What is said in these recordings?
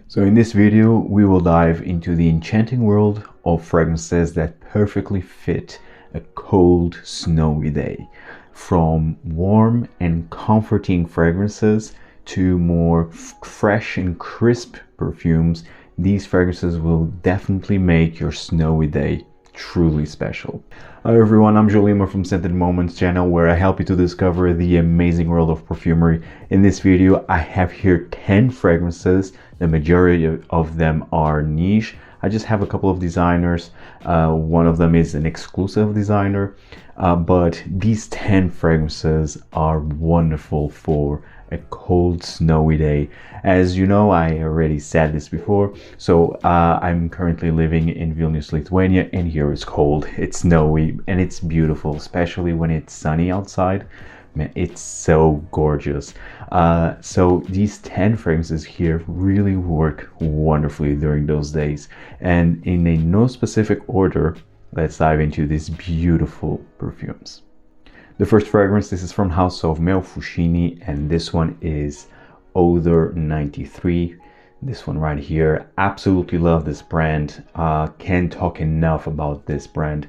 So in this video, we will dive into the enchanting world of fragrances that perfectly fit a cold, snowy day. From warm and comforting fragrances to more fresh and crisp perfumes, these fragrances will definitely make your snowy day truly special. Hi everyone, I'm Julima from Scented Moments channel, where I help you to discover the amazing world of perfumery. In this video, I have here 10 fragrances. The majority of them are niche. I just have a couple of designers. One of them is an exclusive designer, but these 10 fragrances are wonderful for a cold, snowy day. As you know, I already said this before, so I'm currently living in Vilnius, Lithuania, and here it's cold, it's snowy, and it's beautiful, especially when it's sunny outside. Man, it's so gorgeous. So these 10 fragrances here really work wonderfully during those days. And in a no specific order, let's dive into these beautiful perfumes. The first fragrance, this is from House of Meo Fusciuni, and this one is Odor 93. This one right here, absolutely love this brand. Can't talk enough about this brand.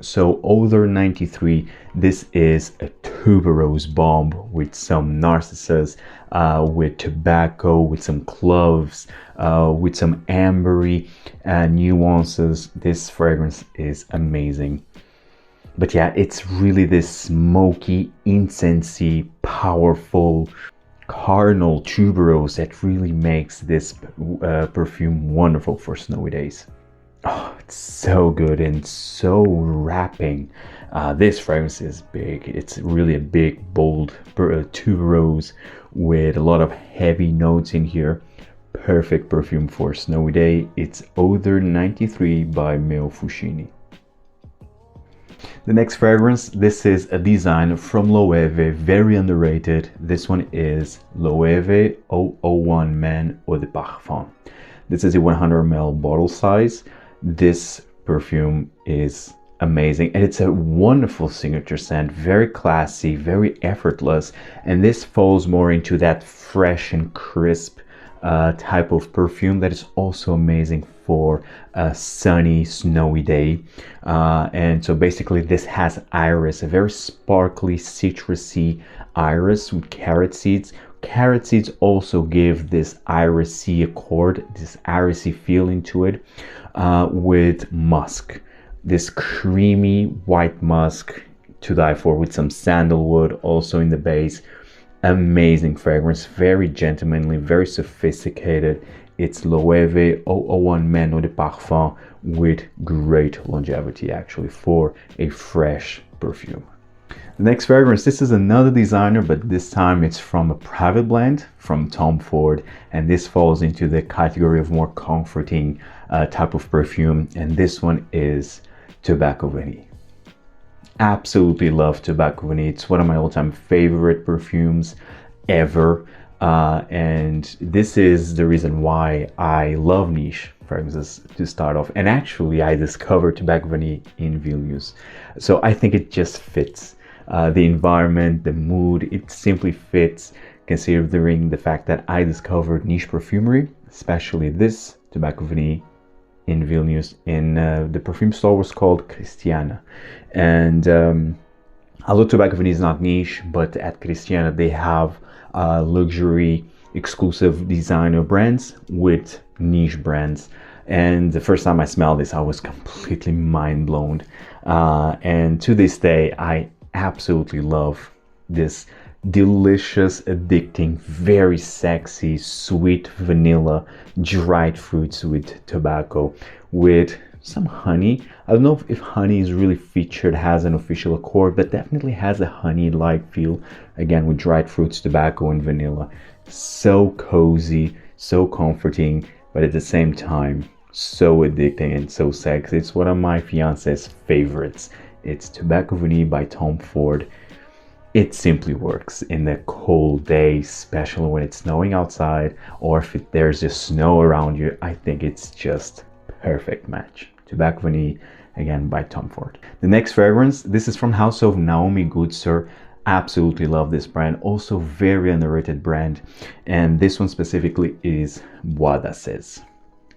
So Odor 93, this is a tuberose bomb with some narcissus, with tobacco, with some cloves, with some ambery nuances. This fragrance is amazing. But yeah, it's really this smoky, incensey, powerful, carnal tuberose that really makes this perfume wonderful for snowy days. Oh, it's so good and so wrapping. This fragrance is big. It's really a big, bold tuberose with a lot of heavy notes in here. Perfect perfume for a snowy day. It's Odor 93 by Meo Fusciuni. The next fragrance, this is a design from Loewe, very underrated. This one is Loewe 001 Man Eau de Parfum. This is a 100 ml bottle size. This perfume is amazing, and it's a wonderful signature scent, very classy, very effortless, and this falls more into that fresh and crisp type of perfume that is also amazing for a sunny, snowy day. And so basically this has iris, a very sparkly, citrusy iris with carrot seeds. Carrot seeds also give this irisy accord, this irisy feeling to it, with musk, this creamy white musk to die for, with some sandalwood also in the base. Amazing fragrance, very gentlemanly, very sophisticated. It's Loewe 001 Man Eau de Parfum with great longevity, actually, for a fresh perfume. The next fragrance, this is another designer, but this time it's from a private blend from Tom Ford, and this falls into the category of more comforting type of perfume, and this one is Tobacco Vanille. Absolutely love Tobacco Vanille. It's one of my all-time favorite perfumes ever, and this is the reason why I love niche fragrances to start off. And actually I discovered Tobacco Vanille in Vilnius, so I think it just fits the environment, the mood. It simply fits, considering the fact that I discovered niche perfumery, especially this Tobacco Vanille, in Vilnius. In the perfume store was called Christiana, and although Tobacco Vanille is not niche, but at Christiana they have luxury exclusive designer brands with niche brands. And the first time I smelled this, I was completely mind blown, and to this day I absolutely love this delicious, addicting, very sexy, sweet vanilla, dried fruits with tobacco, with some honey. I don't know if honey is really featured, has an official accord, but definitely has a honey-like feel, again with dried fruits, tobacco, and vanilla. So cozy, so comforting, but at the same time so addicting and so sexy. It's one of my fiance's favorites. It's Tobacco Vanille by Tom Ford. It simply works in the cold day, especially when it's snowing outside, or if there's just snow around you. I think it's just perfect match. Tobacco Vanille, again by Tom Ford. The next fragrance, this is from House of Naomi Goodsir. Absolutely love this brand. Also very underrated brand. And this one specifically is Bois d'Assaise.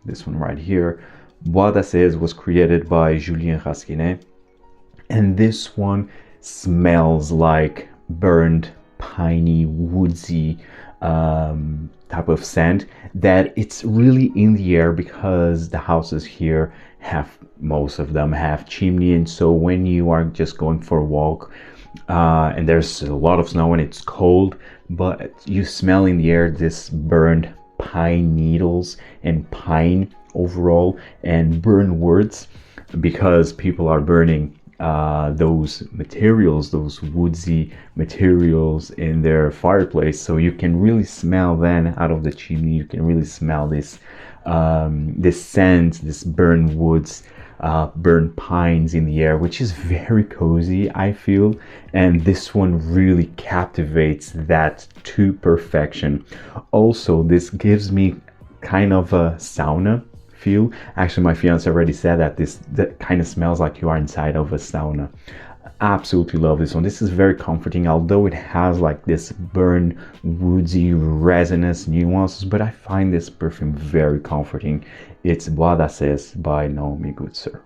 This one right here. Bois d'Assaise was created by Julien Rasquinet. And this one smells like burned, piney, woodsy type of scent that it's really in the air because the houses here have, most of them have chimney. And so when you are just going for a walk, and there's a lot of snow and it's cold, but you smell in the air this burned pine needles and pine overall and burn woods, because people are burning those materials, those woodsy materials in their fireplace. So you can really smell then out of the chimney, you can really smell this this scent, this burned woods, burnt pines in the air, which is very cozy, I feel. And this one really captivates that to perfection. Also, this gives me kind of a sauna feel. Actually, my fiance already said that kind of smells like you are inside of a sauna. Absolutely love this one. This is very comforting, although it has like this burnt woodsy resinous nuances, but I find this perfume very comforting. It's Bois d'Assaise by Naomi Goodsir.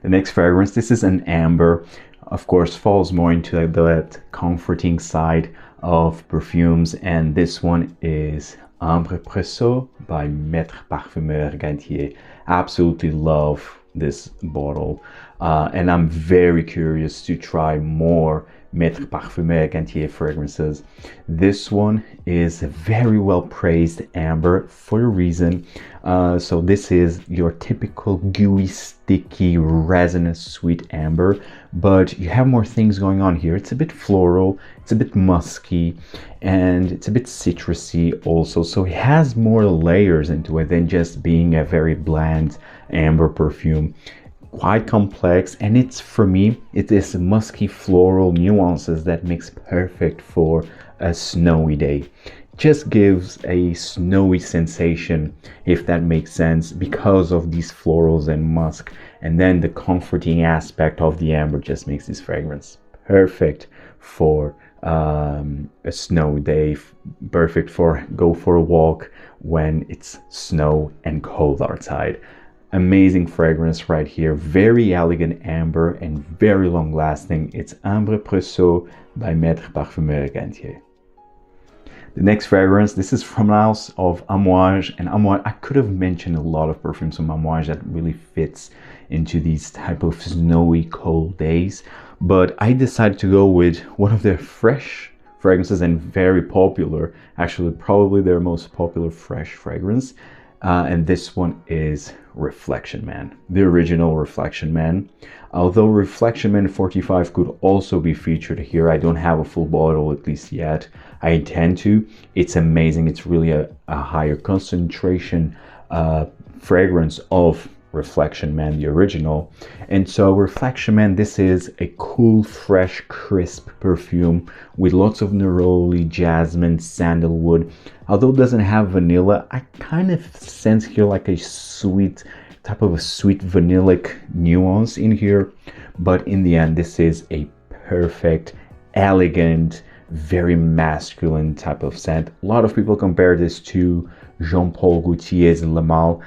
The next fragrance, this is an amber, of course falls more into that comforting side of perfumes, and this one is Ambre Precieux by Maitre Parfumeur Gantier. Absolutely love this bottle, and I'm very curious to try more Maitre Parfumeur Gantier fragrances. This one is a very well praised amber for a reason. So this is your typical gooey, sticky, resinous, sweet amber, but you have more things going on here. It's a bit floral, it's a bit musky, and it's a bit citrusy also. So it has more layers into it than just being a very bland amber perfume. Quite complex, and it's, for me, it is musky floral nuances that makes perfect for a snowy day. Just gives a snowy sensation, if that makes sense, because of these florals and musk, and then the comforting aspect of the amber just makes this fragrance perfect for a snowy day, perfect for go for a walk when it's snow and cold outside. Amazing fragrance right here, very elegant amber and very long lasting. It's Ambre Precieux by Maitre Parfumeur Gantier. The next fragrance, this is from the house of Amouage, and Amouage, I could have mentioned a lot of perfumes from Amouage that really fits into these type of snowy cold days, but I decided to go with one of their fresh fragrances and very popular, actually probably their most popular fresh fragrance. And this one is Reflection Man, the original Reflection Man. Although Reflection Man 45 could also be featured here, I don't have a full bottle at least yet. I intend to. It's amazing. It's really a higher concentration fragrance of Reflection Man, the original. And so Reflection Man, this is a cool, fresh, crisp perfume with lots of neroli, jasmine, sandalwood. Although it doesn't have vanilla, I kind of sense here like a sweet type of a sweet vanillic nuance in here. But in the end, this is a perfect, elegant, very masculine type of scent. A lot of people compare this to Jean-Paul Gaultier's Le Male.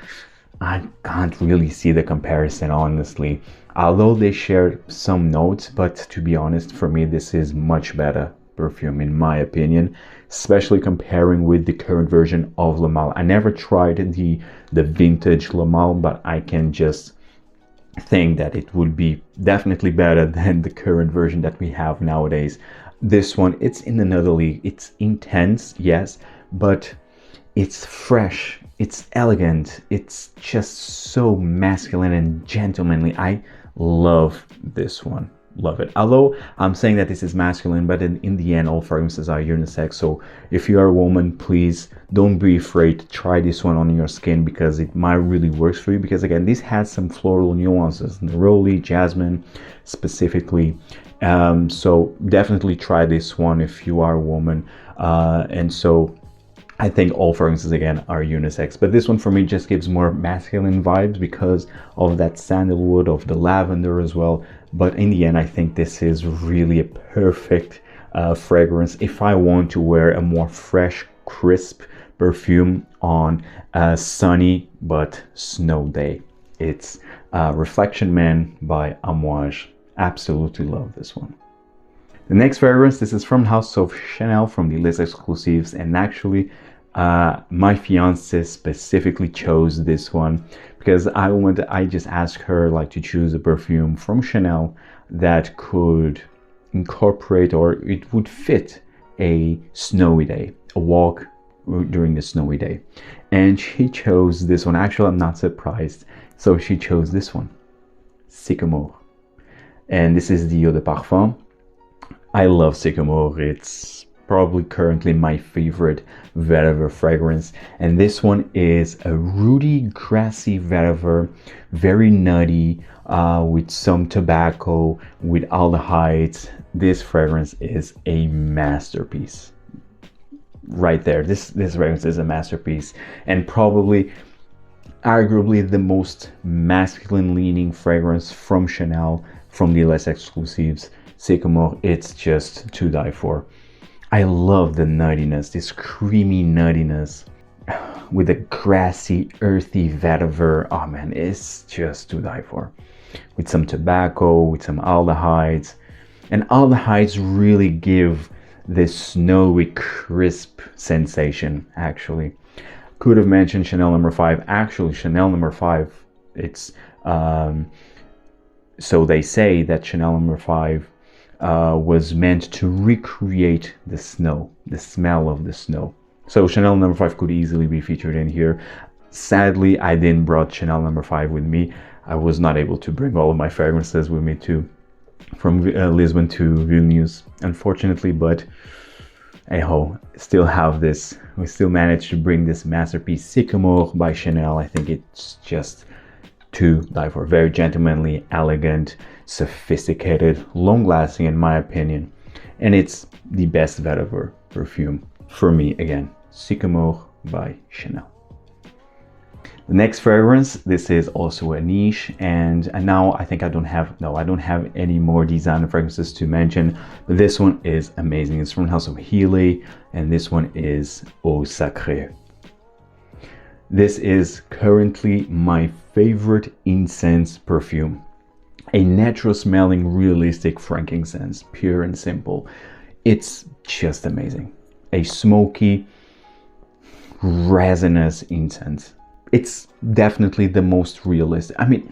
I can't really see the comparison, honestly, although they shared some notes, but to be honest, for me, this is much better perfume in my opinion, especially comparing with the current version of Le Male. I never tried the vintage Le Male, but I can just think that it would be definitely better than the current version that we have nowadays. This one, it's in another league. It's intense, yes, but it's fresh. It's elegant. It's just so masculine and gentlemanly. I love this one. Love it. Although I'm saying that this is masculine, but in the end, all fragrances are unisex. So if you are a woman, please don't be afraid to try this one on your skin, because it might really work for you. Because again, this has some floral nuances, neroli, jasmine specifically. So definitely try this one if you are a woman. And so I think all fragrances again are unisex, but this one for me just gives more masculine vibes because of that sandalwood, of the lavender as well. But in the end, I think this is really a perfect fragrance if I want to wear a more fresh, crisp perfume on a sunny but snow day. It's Reflection Man by Amouage. Absolutely love this one. The next fragrance, this is from House of Chanel, from the list exclusives, and actually my fiance specifically chose this one because I just asked her like to choose a perfume from Chanel that could incorporate, or it would fit a snowy day, a walk during the snowy day, and she chose this one. Actually, I'm not surprised. So she chose this one, Sycomore, and this is the Eau de Parfum. I love Sycomore. It's probably currently my favorite vetiver fragrance, and this one is a rooty, grassy vetiver, very nutty, with some tobacco, with aldehydes. This fragrance is a masterpiece. Right there, this fragrance is a masterpiece, and probably arguably the most masculine leaning fragrance from Chanel, from the less exclusives. Sycomore, it's just to die for. I love the nuttiness, this creamy nuttiness with a grassy, earthy vetiver. Oh man, it's just to die for. With some tobacco, with some aldehydes. And aldehydes really give this snowy, crisp sensation, actually. Could have mentioned Chanel No. 5. Actually, Chanel No. 5, it's... so they say that Chanel No. 5 was meant to recreate the snow, the smell of the snow. So Chanel No. 5 could easily be featured in here. Sadly, I didn't brought Chanel No. 5 with me. I was not able to bring all of my fragrances with me from Lisbon to Vilnius, unfortunately, but anyhow, still have this. We still managed to bring this masterpiece, Sycomore by Chanel. I think it's just to die for. Very gentlemanly, elegant, sophisticated, long-lasting in my opinion, and it's the best vetiver perfume for me. Again, Sycomore by Chanel. The next fragrance, this is also a niche, and now I think I don't have any more designer fragrances to mention, but this one is amazing. It's from the house of Heeley, and this one is Eau Sacrée. This is currently my favorite incense perfume. A natural smelling, realistic frankincense, pure and simple. It's just amazing. A smoky, resinous incense. It's definitely the most realistic. I mean,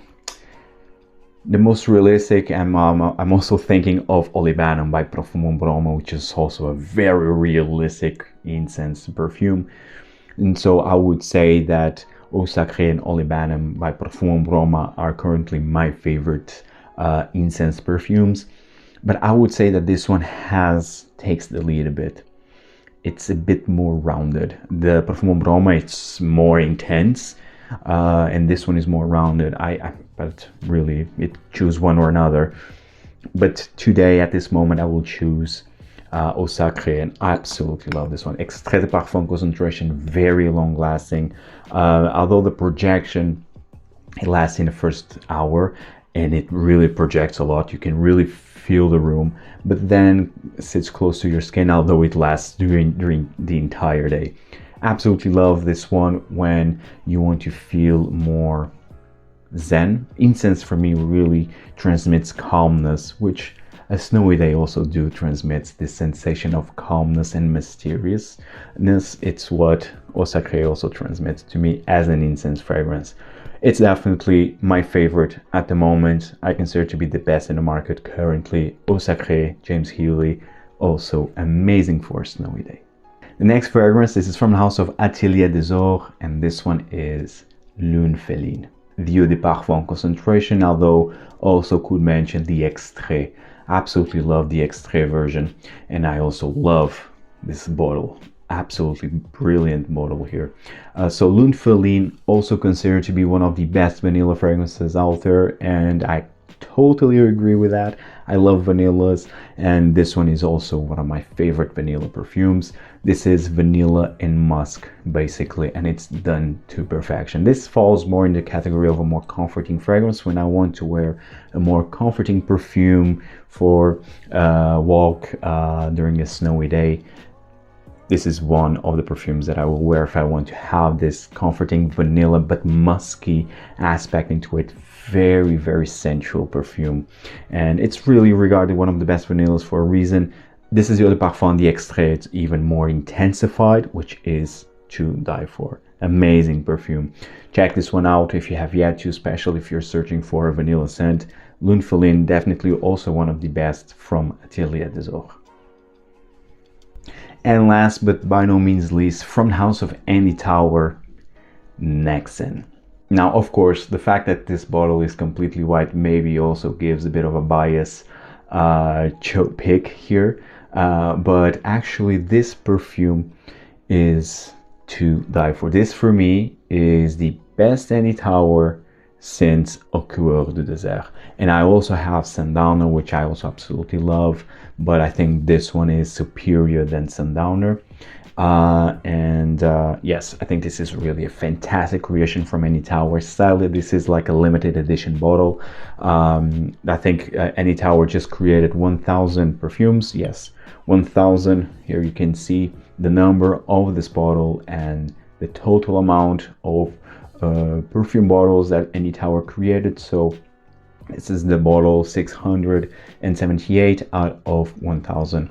the most realistic, and I'm also thinking of Olibanum by Parfumeur, which is also a very realistic incense perfume. And so I would say that Eau Sacrée and Olibanum by Parfumeur are currently my favorite incense perfumes. But I would say that this one takes the lead a bit. It's a bit more rounded. The Parfumeur, it's more intense, and this one is more rounded. But really, it choose one or another. But today, at this moment, I will choose Eau Sacrée, and I absolutely love this one. Extrait de parfum concentration, very long lasting. Although the projection, it lasts in the first hour, and it really projects a lot. You can really feel the room, but then sits close to your skin, although it lasts during the entire day. Absolutely love this one when you want to feel more zen. Incense for me really transmits calmness, which a snowy day also transmits this sensation of calmness and mysteriousness. It's what Eau Sacrée also transmits to me as an incense fragrance. It's definitely my favorite at the moment. I consider it to be the best in the market currently. Eau Sacrée, James Heeley, also amazing for a snowy day. The next fragrance, this is from the house of Atelier des Ors, and this one is Lune Feline. The Eau de Parfum concentration, although also could mention the Extrait. Absolutely love the Extrait version, and I also love this bottle. Absolutely brilliant bottle here. So Lune Feline, also considered to be one of the best vanilla fragrances out there, and I totally agree with that. I love vanillas, and this one is also one of my favorite vanilla perfumes. This is vanilla and musk basically, and it's done to perfection. This falls more in the category of a more comforting fragrance when I want to wear a more comforting perfume for a walk during a snowy day. This is one of the perfumes that I will wear if I want to have this comforting vanilla but musky aspect into it. Very, very sensual perfume, and it's really regarded one of the best vanillas for a reason. This is the Eau de Parfum d'Extrait. It's even more intensified, which is to die for. Amazing perfume. Check this one out if you have yet to, especially if you're searching for a vanilla scent. Lune Feline, definitely also one of the best from Atelier des Ors. And last but by no means least, from the house of Andy Tauer, Nexin. Now, of course, the fact that this bottle is completely white maybe also gives a bit of a bias pick here, but actually this perfume is to die for. This for me is the best Andy Tauer since Au Coeur du Désert. And I also have Sundowner, which I also absolutely love, but I think this one is superior than Sundowner. Yes, I think this is really a fantastic creation from Andy Tauer. Sadly, this is like a limited edition bottle. I think Andy Tauer just created 1,000 perfumes. Yes, 1,000. Here you can see the number of this bottle and the total amount of perfume bottles that Andy Tauer created. So this is the bottle 678 out of 1,000.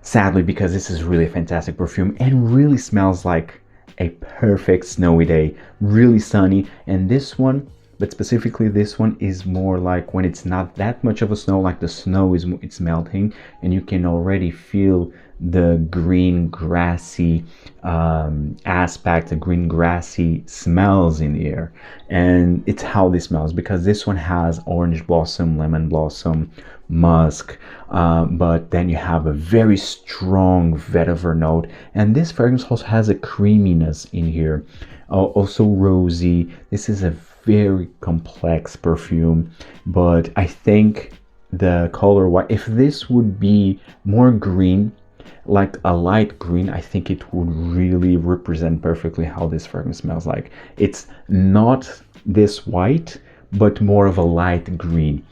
Sadly, because this is really a fantastic perfume and really smells like a perfect snowy day, really sunny. And this one, but specifically this one, is more like when it's not that much of a snow, like the snow it's melting and you can already feel the green grassy aspect, the green grassy smells in the air. And it's how this smells, because this one has orange blossom, lemon blossom, musk, but then you have a very strong vetiver note, and this fragrance also has a creaminess in here, also rosy. This is a very complex perfume, but I think the color white, if this would be more green, like a light green, I think it would really represent perfectly how this fragrance smells like. It's not this white, but more of a light green,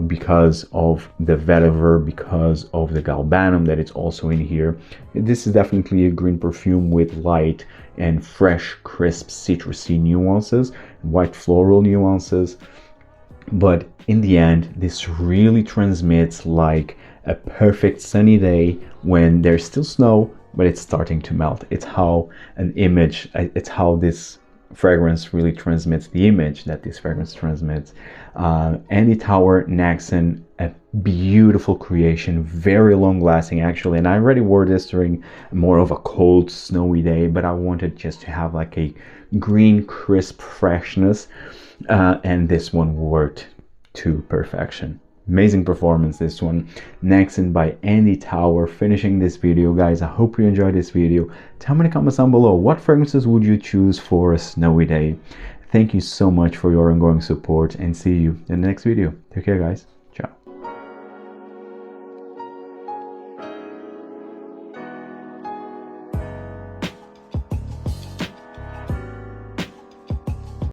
because of the vetiver, because of the galbanum that it's also in here. This is definitely a green perfume with light and fresh, crisp, citrusy nuances, white floral nuances. But in the end, this really transmits like a perfect sunny day when there's still snow, but it's starting to melt. It's how it's how this fragrance really transmits the image that this fragrance transmits. Andy Tauer Nexin, a beautiful creation, very long lasting actually, and I already wore this during more of a cold snowy day, but I wanted just to have like a green crisp freshness, and this one worked to perfection. Amazing performance, this one. Nexin by Andy Tauer, finishing this video, guys. I hope you enjoyed this video. Tell me in the comments down below, what fragrances would you choose for a snowy day? Thank you so much for your ongoing support, and see you in the next video. Take care, guys.